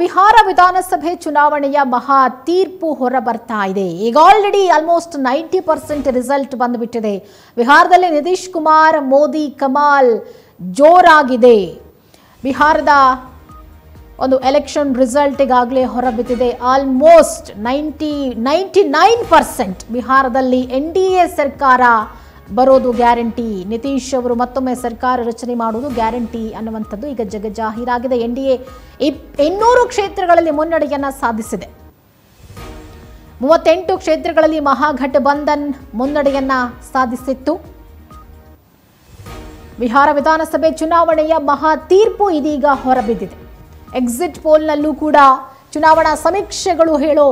ಬಿಹಾರ ವಿಧಾನಸಭೆ ಚುನಾವಣೆಯ ಮಹಾ ತೀರ್ಪು ಹೊರಬರ್ತಾ ಇದೆ. ಈಗ ಆಲ್ರೆಡಿ ಆಲ್ಮೋಸ್ಟ್ 90% ರಿಸಲ್ಟ್ ಬಂದುಬಿಟ್ಟಿದೆ. ಬಿಹಾರದಲ್ಲಿ ನಿತೀಶ್ ಕುಮಾರ್ ಮೋದಿ ಕಮಾಲ್ ಜೋರಾಗಿದೆ. ಬಿಹಾರದ ಒಂದು ಎಲೆಕ್ಷನ್ ರಿಸಲ್ಟ್ ಈಗಾಗಲೇ ಹೊರಬಿದ್ದಿದೆ. ಆಲ್ಮೋಸ್ಟ್ 99% ಬಿಹಾರದಲ್ಲಿ NDA ಸರ್ಕಾರ ಬರೋದು ಗ್ಯಾರಂಟಿ. ನಿತೀಶ್ ಅವರು ಮತ್ತೊಮ್ಮೆ ಸರ್ಕಾರ ರಚನೆ ಮಾಡುವುದು ಗ್ಯಾರಂಟಿ ಅನ್ನುವಂಥದ್ದು ಈಗ ಜಗಜಾಹೀರಾಗಿದೆ. NDA 200 ಕ್ಷೇತ್ರಗಳಲ್ಲಿ ಮುನ್ನಡೆಯನ್ನ ಸಾಧಿಸಿದೆ. 38 ಕ್ಷೇತ್ರಗಳಲ್ಲಿ ಮಹಾಗಠಬಂಧನ್ ಮುನ್ನಡೆಯನ್ನ ಸಾಧಿಸಿತ್ತು. ಬಿಹಾರ ವಿಧಾನಸಭೆ ಚುನಾವಣೆಯ ಮಹಾ ತೀರ್ಪು ಇದೀಗ ಹೊರಬಿದ್ದಿದೆ. ಎಕ್ಸಿಟ್ ಪೋಲ್ನಲ್ಲೂ ಕೂಡ ಚುನಾವಣಾ ಸಮೀಕ್ಷೆಗಳು ಹೇಳೋ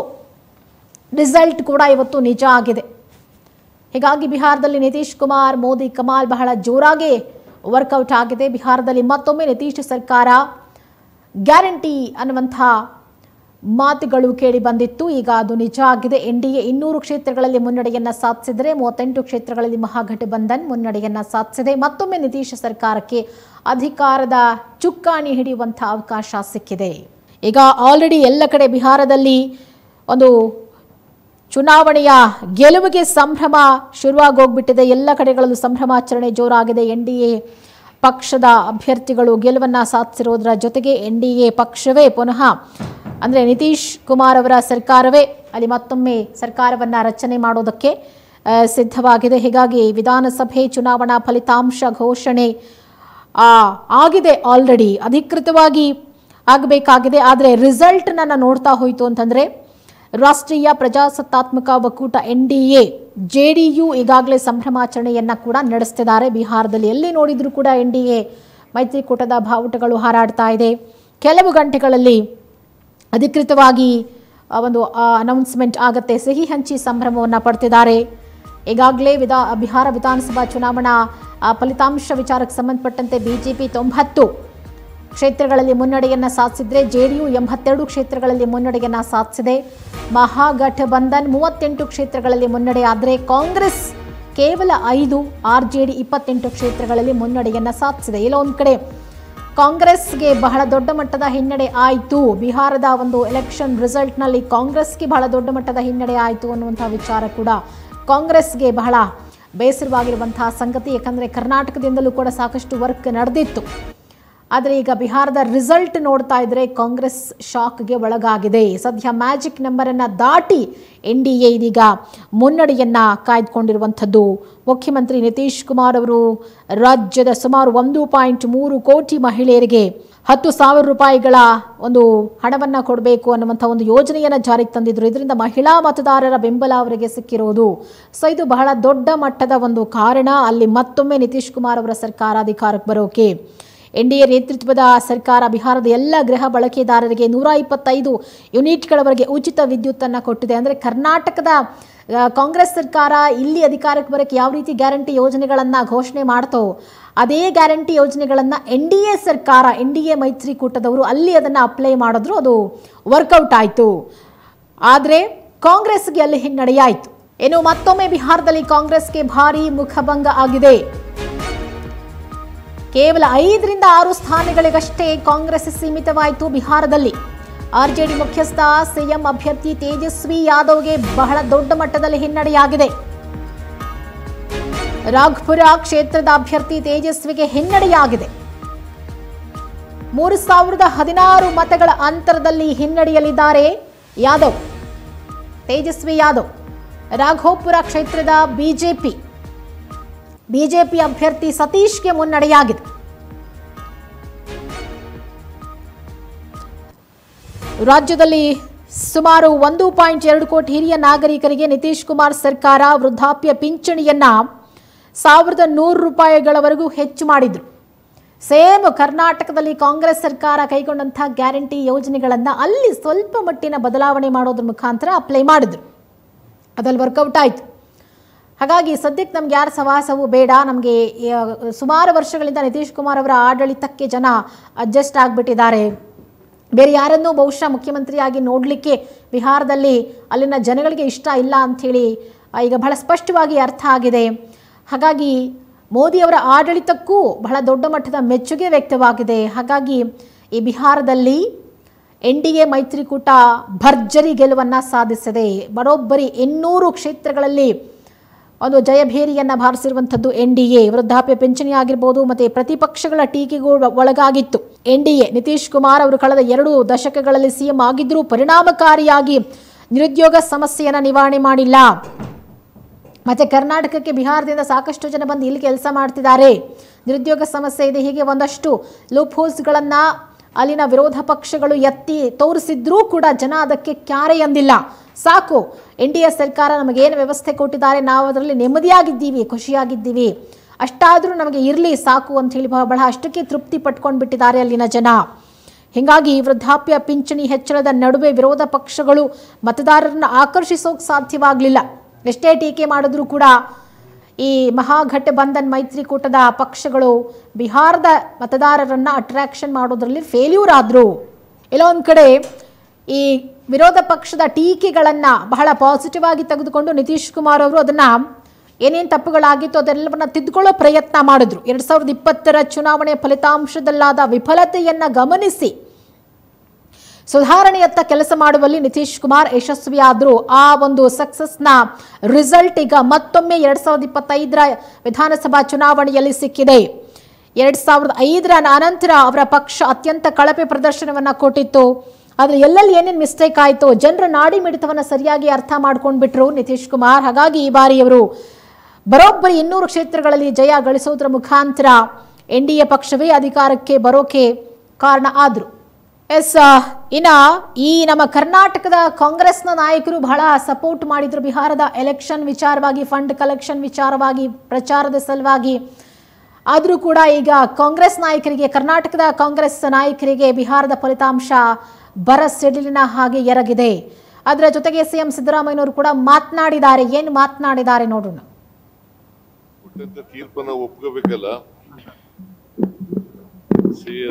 ರಿಸಲ್ಟ್ ಕೂಡ ಇವತ್ತು ನಿಜ ಆಗಿದೆ. ಹೀಗಾಗಿ ಬಿಹಾರದಲ್ಲಿ ನಿತೀಶ್ ಕುಮಾರ್ ಮೋದಿ ಕಮಾಲ್ ಬಹಳ ಜೋರಾಗಿ ವರ್ಕೌಟ್ ಆಗಿದೆ. ಬಿಹಾರದಲ್ಲಿ ಮತ್ತೊಮ್ಮೆ ನಿತೀಶ್ ಸರ್ಕಾರ ಗ್ಯಾರಂಟಿ ಅನ್ನುವಂಥ ಮಾತುಗಳು ಕೇಳಿ ಬಂದಿತ್ತು. ಈಗ ಅದು ನಿಜ ಆಗಿದೆ. NDA 200 ಕ್ಷೇತ್ರಗಳಲ್ಲಿ ಮುನ್ನಡೆಯನ್ನ ಸಾಧಿಸಿದರೆ 38 ಕ್ಷೇತ್ರಗಳಲ್ಲಿ ಮಹಾಗಠಬಂಧನ್ ಮುನ್ನಡೆಯನ್ನ ಸಾಧಿಸಿದೆ. ಮತ್ತೊಮ್ಮೆ ನಿತೀಶ್ ಸರ್ಕಾರಕ್ಕೆ ಅಧಿಕಾರದ ಚುಕ್ಕಾಣಿ ಹಿಡಿಯುವಂಥ ಅವಕಾಶ ಸಿಕ್ಕಿದೆ. ಈಗ ಆಲ್ರೆಡಿ ಎಲ್ಲ ಕಡೆ ಬಿಹಾರದಲ್ಲಿ ಒಂದು ಚುನಾವಣೆಯ ಗೆಲುವಿಗೆ ಸಂಭ್ರಮ ಶುರುವಾಗಿ ಹೋಗ್ಬಿಟ್ಟಿದೆ. ಎಲ್ಲ ಕಡೆಗಳಲ್ಲೂ ಸಂಭ್ರಮಾಚರಣೆ ಜೋರಾಗಿದೆ. NDA ಪಕ್ಷದ ಅಭ್ಯರ್ಥಿಗಳು ಗೆಲುವನ್ನು ಸಾಧಿಸಿರೋದರ ಜೊತೆಗೆ NDA ಪಕ್ಷವೇ ಪುನಃ ಅಂದರೆ ನಿತೀಶ್ ಕುಮಾರ್ ಅವರ ಸರ್ಕಾರವೇ ಅಲ್ಲಿ ಮತ್ತೊಮ್ಮೆ ಸರ್ಕಾರವನ್ನು ರಚನೆ ಮಾಡೋದಕ್ಕೆ ಸಿದ್ಧವಾಗಿದೆ. ಹೀಗಾಗಿ ವಿಧಾನಸಭೆ ಚುನಾವಣಾ ಫಲಿತಾಂಶ ಘೋಷಣೆ ಆಗಿದೆ. ಆಲ್ರೆಡಿ ಅಧಿಕೃತವಾಗಿ ಆಗಬೇಕಾಗಿದೆ. ಆದರೆ ರಿಸಲ್ಟ್ನನ್ನು ನೋಡ್ತಾ ಹೋಯಿತು ಅಂತಂದರೆ ರಾಷ್ಟ್ರೀಯ ಪ್ರಜಾಸತ್ತಾತ್ಮಕ ಒಕ್ಕೂಟ NDA JDU ಈಗಾಗಲೇ ಸಂಭ್ರಮಾಚರಣೆಯನ್ನು ಕೂಡ ನಡೆಸ್ತಿದ್ದಾರೆ. ಬಿಹಾರದಲ್ಲಿ ಎಲ್ಲಿ ನೋಡಿದರೂ ಕೂಡ NDA ಮೈತ್ರಿಕೂಟದ ಬಾವುಟಗಳು ಹಾರಾಡ್ತಾ ಇದೆ. ಕೆಲವು ಗಂಟೆಗಳಲ್ಲಿ ಅಧಿಕೃತವಾಗಿ ಒಂದು ಅನೌನ್ಸ್ಮೆಂಟ್ ಆಗುತ್ತೆ. ಸಿಹಿ ಹಂಚಿ ಸಂಭ್ರಮವನ್ನು ಪಡ್ತಿದ್ದಾರೆ. ಈಗಾಗಲೇ ಬಿಹಾರ ವಿಧಾನಸಭಾ ಚುನಾವಣಾ ಫಲಿತಾಂಶ ವಿಚಾರಕ್ಕೆ ಸಂಬಂಧಪಟ್ಟಂತೆ BJP 90 ಕ್ಷೇತ್ರಗಳಲ್ಲಿ ಮುನ್ನಡೆಯನ್ನು ಸಾಧಿಸಿದ್ರೆ JDU 82 ಕ್ಷೇತ್ರಗಳಲ್ಲಿ ಮುನ್ನಡೆಯನ್ನು ಸಾಧಿಸಿದೆ. ಮಹಾಗಠಬಂಧನ್ 38 ಕ್ಷೇತ್ರಗಳಲ್ಲಿ ಮುನ್ನಡೆ ಆದರೆ ಕಾಂಗ್ರೆಸ್ ಕೇವಲ 5, RJD 28 ಕ್ಷೇತ್ರಗಳಲ್ಲಿ ಮುನ್ನಡೆಯನ್ನು ಸಾಧಿಸಿದೆ. ಇಲ್ಲೊಂದು ಕಡೆ ಕಾಂಗ್ರೆಸ್ಗೆ ಬಹಳ ದೊಡ್ಡ ಮಟ್ಟದ ಹಿನ್ನಡೆ ಆಯಿತು. ಬಿಹಾರದ ಒಂದು ಎಲೆಕ್ಷನ್ ರಿಸಲ್ಟ್ನಲ್ಲಿ ಕಾಂಗ್ರೆಸ್ಗೆ ಬಹಳ ದೊಡ್ಡ ಮಟ್ಟದ ಹಿನ್ನಡೆ ಆಯಿತು ಅನ್ನುವಂಥ ವಿಚಾರ ಕೂಡ ಕಾಂಗ್ರೆಸ್ಗೆ ಬಹಳ ಬೇಸರವಾಗಿರುವಂತಹ ಸಂಗತಿ. ಯಾಕಂದರೆ ಕರ್ನಾಟಕದಿಂದಲೂ ಕೂಡ ಸಾಕಷ್ಟು ವರ್ಕ್ ನಡೆದಿತ್ತು. ಆದರೆ ಈಗ ಬಿಹಾರದ ರಿಸಲ್ಟ್ ನೋಡ್ತಾ ಇದ್ರೆ ಕಾಂಗ್ರೆಸ್ ಶಾಕ್ಗೆ ಒಳಗಾಗಿದೆ. ಸದ್ಯ ಮ್ಯಾಜಿಕ್ ನಂಬರನ್ನು ದಾಟಿ NDA ಇದೀಗ ಮುನ್ನಡೆಯನ್ನ ಕಾಯ್ದುಕೊಂಡಿರುವಂಥದ್ದು. ಮುಖ್ಯಮಂತ್ರಿ ನಿತೀಶ್ ಕುಮಾರ್ ಅವರು ರಾಜ್ಯದ ಸುಮಾರು 1.3 ಕೋಟಿ ಮಹಿಳೆಯರಿಗೆ 10,000 ರೂಪಾಯಿಗಳ ಒಂದು ಹಣವನ್ನು ಕೊಡಬೇಕು ಅನ್ನುವಂಥ ಒಂದು ಯೋಜನೆಯನ್ನು ಜಾರಿಗೆ ತಂದಿದ್ರು. ಇದರಿಂದ ಮಹಿಳಾ ಮತದಾರರ ಬೆಂಬಲ ಅವರಿಗೆ ಸಿಕ್ಕಿರೋದು. ಸೊ ಇದು ಬಹಳ ದೊಡ್ಡ ಮಟ್ಟದ ಒಂದು ಕಾರಣ. ಅಲ್ಲಿ ಮತ್ತೊಮ್ಮೆ ನಿತೀಶ್ ಕುಮಾರ್ ಅವರ ಸರ್ಕಾರ ಅಧಿಕಾರಕ್ಕೆ ಬರೋಕೆ NDA ನೇತೃತ್ವದ ಸರ್ಕಾರ ಬಿಹಾರದ ಎಲ್ಲ ಗೃಹ ಬಳಕೆದಾರರಿಗೆ 125 ಯೂನಿಟ್ಗಳವರೆಗೆ ಉಚಿತ ವಿದ್ಯುತ್ತನ್ನು ಕೊಟ್ಟಿದೆ. ಅಂದರೆ ಕರ್ನಾಟಕದ ಕಾಂಗ್ರೆಸ್ ಸರ್ಕಾರ ಇಲ್ಲಿ ಅಧಿಕಾರಕ್ಕೆ ಬರೋಕ್ಕೆ ಯಾವ ರೀತಿ ಗ್ಯಾರಂಟಿ ಯೋಜನೆಗಳನ್ನು ಘೋಷಣೆ ಮಾಡ್ತೋ ಅದೇ ಗ್ಯಾರಂಟಿ ಯೋಜನೆಗಳನ್ನು NDA ಸರ್ಕಾರ NDA ಮೈತ್ರಿಕೂಟದವರು ಅಲ್ಲಿ ಅದನ್ನು ಅಪ್ಲೈ ಮಾಡಿದ್ರು. ಅದು ವರ್ಕೌಟ್ ಆಯಿತು. ಆದರೆ ಕಾಂಗ್ರೆಸ್ಗೆ ಅಲ್ಲಿ ಹಿನ್ನಡೆಯಾಯಿತು. ಇನ್ನು ಮತ್ತೊಮ್ಮೆ ಬಿಹಾರದಲ್ಲಿ ಕಾಂಗ್ರೆಸ್ಗೆ ಭಾರೀ ಮುಖಭಂಗ ಆಗಿದೆ. ಕೇವಲ 5ರಿಂದ 6 ಸ್ಥಾನಗಳಿಗಷ್ಟೇ ಕಾಂಗ್ರೆಸ್ ಸೀಮಿತವಾಯಿತು. ಬಿಹಾರದಲ್ಲಿ RJD ಮುಖ್ಯಸ್ಥ CM ಅಭ್ಯರ್ಥಿ ತೇಜಸ್ವಿ ಯಾದವ್ಗೆ ಬಹಳ ದೊಡ್ಡ ಮಟ್ಟದಲ್ಲಿ ಹಿನ್ನಡೆಯಾಗಿದೆ. ರಾಘ್ಪುರ ಕ್ಷೇತ್ರದ ಅಭ್ಯರ್ಥಿ ತೇಜಸ್ವಿಗೆ ಹಿನ್ನಡೆಯಾಗಿದೆ. 3016 ಮತಗಳ ಅಂತರದಲ್ಲಿ ಹಿನ್ನಡೆಯಲಿದ್ದಾರೆ ಯಾದವ್. ತೇಜಸ್ವಿ ಯಾದವ್ ರಾಘೋಪುರ ಕ್ಷೇತ್ರದ ಬಿಜೆಪಿ ಅಭ್ಯರ್ಥಿ ಸತೀಶ್ಗೆ ಮುನ್ನಡೆಯಾಗಿದೆ. ರಾಜ್ಯದಲ್ಲಿ ಸುಮಾರು 1.2 ಕೋಟಿ ಹಿರಿಯ ನಾಗರಿಕರಿಗೆ ನಿತೀಶ್ ಕುಮಾರ್ ಸರ್ಕಾರ ವೃದ್ಧಾಪ್ಯ ಪಿಂಚಣಿಯನ್ನ 1,100 ರೂಪಾಯಿಗಳವರೆಗೂ ಹೆಚ್ಚು ಮಾಡಿದ್ರು. ಸೇಮ್ ಕರ್ನಾಟಕದಲ್ಲಿ ಕಾಂಗ್ರೆಸ್ ಸರ್ಕಾರ ಕೈಗೊಂಡಂಥ ಗ್ಯಾರಂಟಿ ಯೋಜನೆಗಳನ್ನು ಅಲ್ಲಿ ಸ್ವಲ್ಪ ಮಟ್ಟಿನ ಬದಲಾವಣೆ ಮಾಡೋದ್ರ ಮುಖಾಂತರ ಅಪ್ಲೈ ಮಾಡಿದ್ರು. ಅದಲ್ಲಿ ವರ್ಕೌಟ್ ಆಯಿತು. ಹಾಗಾಗಿ ಸದ್ಯಕ್ಕೆ ನಮ್ಗೆ ಯಾರ ಸವಾಸವೂ ಬೇಡ. ನಮಗೆ ಸುಮಾರು ವರ್ಷಗಳಿಂದ ನಿತೀಶ್ ಕುಮಾರ್ ಅವರ ಆಡಳಿತಕ್ಕೆ ಜನ ಅಡ್ಜಸ್ಟ್ ಆಗಿಬಿಟ್ಟಿದ್ದಾರೆ. ಬೇರೆ ಯಾರನ್ನೂ ಬಹುಶಃ ಮುಖ್ಯಮಂತ್ರಿಯಾಗಿ ನೋಡಲಿಕ್ಕೆ ಬಿಹಾರದಲ್ಲಿ ಅಲ್ಲಿನ ಜನಗಳಿಗೆ ಇಷ್ಟ ಇಲ್ಲ ಅಂಥೇಳಿ ಈಗ ಬಹಳ ಸ್ಪಷ್ಟವಾಗಿ ಅರ್ಥ ಆಗಿದೆ. ಹಾಗಾಗಿ ಮೋದಿಯವರ ಆಡಳಿತಕ್ಕೂ ಬಹಳ ದೊಡ್ಡ ಮಟ್ಟದ ಮೆಚ್ಚುಗೆ ವ್ಯಕ್ತವಾಗಿದೆ. ಹಾಗಾಗಿ ಈ ಬಿಹಾರದಲ್ಲಿ NDA ಮೈತ್ರಿಕೂಟ ಭರ್ಜರಿ ಗೆಲುವನ್ನು ಸಾಧಿಸಿದೆ. ಬರೋಬ್ಬರಿ 800 ಕ್ಷೇತ್ರಗಳಲ್ಲಿ ಒಂದು ಜಯಭೇರಿಯನ್ನು ಬಾರಿಸಿರುವಂಥದ್ದು NDA. ವೃದ್ಧಾಪ್ಯ ಪಿಂಚಣಿ ಆಗಿರ್ಬೋದು ಮತ್ತು ಪ್ರತಿಪಕ್ಷಗಳ ಟೀಕೆಗೂ ಒಳಗಾಗಿತ್ತು NDA. ನಿತೀಶ್ ಕುಮಾರ್ ಅವರು ಕಳೆದ 2 ದಶಕಗಳಲ್ಲಿ CM ಆಗಿದ್ದರೂ ಪರಿಣಾಮಕಾರಿಯಾಗಿ ನಿರುದ್ಯೋಗ ಸಮಸ್ಯೆಯನ್ನು ನಿವಾರಣೆ ಮಾಡಿಲ್ಲ. ಮತ್ತು ಕರ್ನಾಟಕಕ್ಕೆ ಬಿಹಾರದಿಂದ ಸಾಕಷ್ಟು ಜನ ಬಂದು ಇಲ್ಲಿ ಕೆಲಸ ಮಾಡ್ತಿದ್ದಾರೆ, ನಿರುದ್ಯೋಗ ಸಮಸ್ಯೆ ಇದೆ, ಹೀಗೆ ಒಂದಷ್ಟು ಲೂಪ್ ಹೋಲ್ಸ್ಗಳನ್ನು ಅಲ್ಲಿನ ವಿರೋಧ ಪಕ್ಷಗಳು ಎತ್ತಿ ತೋರಿಸಿದ್ರೂ ಕೂಡ ಜನ ಅದಕ್ಕೆ ಕ್ಯಾರೆ ಎಂದಿಲ್ಲ. ಸಾಕು, NDA ಸರ್ಕಾರ ನಮಗೇನು ವ್ಯವಸ್ಥೆ ಕೊಟ್ಟಿದ್ದಾರೆ, ನಾವು ಅದರಲ್ಲಿ ನೆಮ್ಮದಿಯಾಗಿದ್ದೀವಿ, ಖುಷಿಯಾಗಿದ್ದೀವಿ, ಅಷ್ಟಾದರೂ ನಮಗೆ ಇರಲಿ ಸಾಕು ಅಂತ ಹೇಳಿ ಬಹಳ ಅಷ್ಟಕ್ಕೆ ತೃಪ್ತಿ ಪಟ್ಕೊಂಡು ಬಿಟ್ಟಿದ್ದಾರೆ ಅಲ್ಲಿನ ಜನ. ಹೀಗಾಗಿ ವೃದ್ಧಾಪ್ಯ ಪಿಂಚಣಿ ಹೆಚ್ಚಳದ ನಡುವೆ ವಿರೋಧ ಪಕ್ಷಗಳು ಮತದಾರರನ್ನು ಆಕರ್ಷಿಸೋಕೆ ಸಾಧ್ಯವಾಗಲಿಲ್ಲ. ಎಷ್ಟೇ ಟೀಕೆ ಮಾಡಿದ್ರೂ ಕೂಡ ಈ ಮಹಾಗಠಬಂಧನ್ ಮೈತ್ರಿಕೂಟದ ಪಕ್ಷಗಳು ಬಿಹಾರದ ಮತದಾರರನ್ನು ಅಟ್ರಾಕ್ಷನ್ ಮಾಡೋದ್ರಲ್ಲಿ ಫೇಲ್ಯೂರ್ ಆದರು. ಎಲ್ಲೊಂದು ಕಡೆ ಈ ವಿರೋಧ ಪಕ್ಷದ ಟೀಕೆಗಳನ್ನು ಬಹಳ ಪಾಸಿಟಿವ್ ಆಗಿ ತೆಗೆದುಕೊಂಡು ನಿತೀಶ್ ಕುಮಾರ್ ಅವರು ಅದನ್ನು ಏನೇನು ತಪ್ಪುಗಳಾಗಿತ್ತು ಅದೆಲ್ಲವನ್ನ ತಿದ್ದುಕೊಳ್ಳೋ ಪ್ರಯತ್ನ ಮಾಡಿದ್ರು. 2020 ಚುನಾವಣೆ ಫಲಿತಾಂಶದಲ್ಲಾದ ವಿಫಲತೆಯನ್ನು ಗಮನಿಸಿ ಸುಧಾರಣೆಯತ್ತ ಕೆಲಸ ಮಾಡುವಲ್ಲಿ ನಿತೀಶ್ ಕುಮಾರ್ ಯಶಸ್ವಿಯಾದರು. ಆ ಒಂದು ಸಕ್ಸಸ್ನ ರಿಸಲ್ಟ್ ಈಗ ಮತ್ತೊಮ್ಮೆ 2025 ವಿಧಾನಸಭಾ ಚುನಾವಣೆಯಲ್ಲಿ ಸಿಕ್ಕಿದೆ. 2005 ಅನಂತರ ಅವರ ಪಕ್ಷ ಅತ್ಯಂತ ಕಳಪೆ ಪ್ರದರ್ಶನವನ್ನು ಕೊಟ್ಟಿತ್ತು. ಆದರೆ ಎಲ್ಲೆಲ್ಲಿ ಏನೇನು ಮಿಸ್ಟೇಕ್ ಆಯಿತು, ಜನರ ನಾಡಿ ಮಿಡಿತವನ್ನು ಸರಿಯಾಗಿ ಅರ್ಥ ಮಾಡ್ಕೊಂಡ್ಬಿಟ್ರು ನಿತೀಶ್ ಕುಮಾರ್. ಹಾಗಾಗಿ ಈ ಬಾರಿ ಅವರು ಬರೋಬ್ಬರಿ 200 ಕ್ಷೇತ್ರಗಳಲ್ಲಿ ಜಯ ಗಳಿಸೋದ್ರ ಮುಖಾಂತರ NDA ಪಕ್ಷವೇ ಅಧಿಕಾರಕ್ಕೆ ಬರೋಕೆ ಕಾರಣ ಆದರು. ಇನ್ನ ಈ ನಮ್ಮ ಕರ್ನಾಟಕದ ಕಾಂಗ್ರೆಸ್ನ ನಾಯಕರು ಬಹಳ ಸಪೋರ್ಟ್ ಮಾಡಿದ್ರು ಬಿಹಾರದ ಎಲೆಕ್ಷನ್ ವಿಚಾರವಾಗಿ, ಫಂಡ್ ಕಲೆಕ್ಷನ್ ವಿಚಾರವಾಗಿ, ಪ್ರಚಾರದ ಸಲುವಾಗಿ. ಆದರೂ ಕೂಡ ಈಗ ಕಾಂಗ್ರೆಸ್ ನಾಯಕರಿಗೆ, ಕರ್ನಾಟಕದ ಕಾಂಗ್ರೆಸ್ ನಾಯಕರಿಗೆ ಬಿಹಾರದ ಫಲಿತಾಂಶ ಬರಸಿಡಿಲಿನ ಹಾಗೆ ಎರಗಿದೆ. ಅದರ ಜೊತೆಗೆ CM ಸಿದ್ದರಾಮಯ್ಯನವರು ಕೂಡ ಮಾತನಾಡಿದ್ದಾರೆ. ಏನು ಮಾತನಾಡಿದ್ದಾರೆ ನೋಡೋಣ. ತೀರ್ಪನ್ನ ಒಪ್ಕೋಬೇಕಲ್ಲ,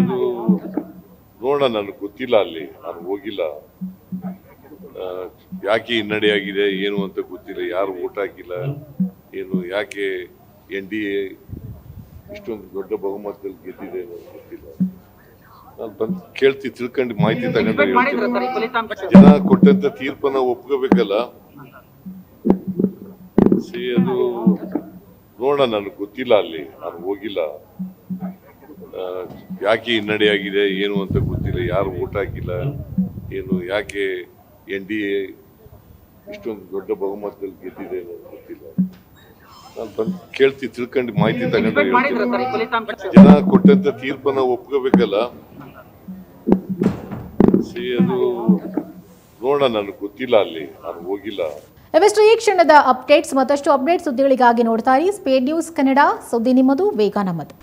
ಅದು ನೋಡೋಣ. ನನಗೆ ಗೊತ್ತಿಲ್ಲ, ಅಲ್ಲಿ ನಾನು ಹೋಗಿಲ್ಲ, ಯಾಕೆ ಹಿನ್ನಡೆ ಆಗಿದೆ ಏನು ಅಂತ ಗೊತ್ತಿಲ್ಲ, ಯಾರು ಓಟ್ ಹಾಕಿಲ್ಲ ಏನು, ಯಾಕೆ NDA ಇಷ್ಟೊಂದು ದೊಡ್ಡ ಬಹುಮತದಲ್ಲಿ ಗೆದ್ದಿದೆ ಅನ್ನೋದು ಗೊತ್ತಿಲ್ಲ. ನಾನು ಬಂದು ಕೇಳ್ತೀನಿ, ತಿಳ್ಕೊಂಡು ಮಾಹಿತಿ ತಗೊಂಡು ಜನ ಕೊಟ್ಟಂತ ತೀರ್ಪನ್ನ ಒಪ್ಕೋಬೇಕಲ್ಲ, ಅದು ನೋಡೋಣ. ನನಗೆ ಗೊತ್ತಿಲ್ಲ, ಅಲ್ಲಿ ನಾನು ಹೋಗಿಲ್ಲ, ಯಾಕೆ ಹಿನ್ನಡೆ ಆಗಿದೆ ಏನು ಅಂತ ಗೊತ್ತಿಲ್ಲ, ಯಾರು ಓಟ್ ಹಾಕಿಲ್ಲ ಏನು, ಯಾಕೆ NDA ಇಷ್ಟೊಂದು ದೊಡ್ಡ ಬಹುಮತದಲ್ಲಿ ಗೆದ್ದಿದೆ ಅನ್ನೋದು ಗೊತ್ತಿಲ್ಲ. ನಾನು ಬಂದು ಕೇಳ್ತೀನಿ, ತಿಳ್ಕೊಂಡು ಮಾಹಿತಿ ತಗೊಂಡು ಜನ ಕೊಟ್ಟಂತ ತೀರ್ಪನ್ನ ಒಪ್ಕೋಬೇಕಲ್ಲ, ಅದು ನೋಡೋಣ. ನನಗೆ ಗೊತ್ತಿಲ್ಲ, ಅಲ್ಲಿ ನಾನು ಹೋಗಿಲ್ಲ. ಇವೆಷ್ಟು ಈ ಕ್ಷಣದ ಅಪ್ಡೇಟ್ಸ್. ಮತ್ತಷ್ಟು ಅಪ್ಡೇಟ್ ಸುದ್ದಿಗಳಿಗಾಗಿ ನೋಡ್ತಾ ಇರಿ ಸ್ಪೇಡ್ ನ್ಯೂಸ್ ಕನ್ನಡ. ಸುದ್ದಿ ನಿಮ್ಮದು, ವೇಗ ನಮ್ಮದು.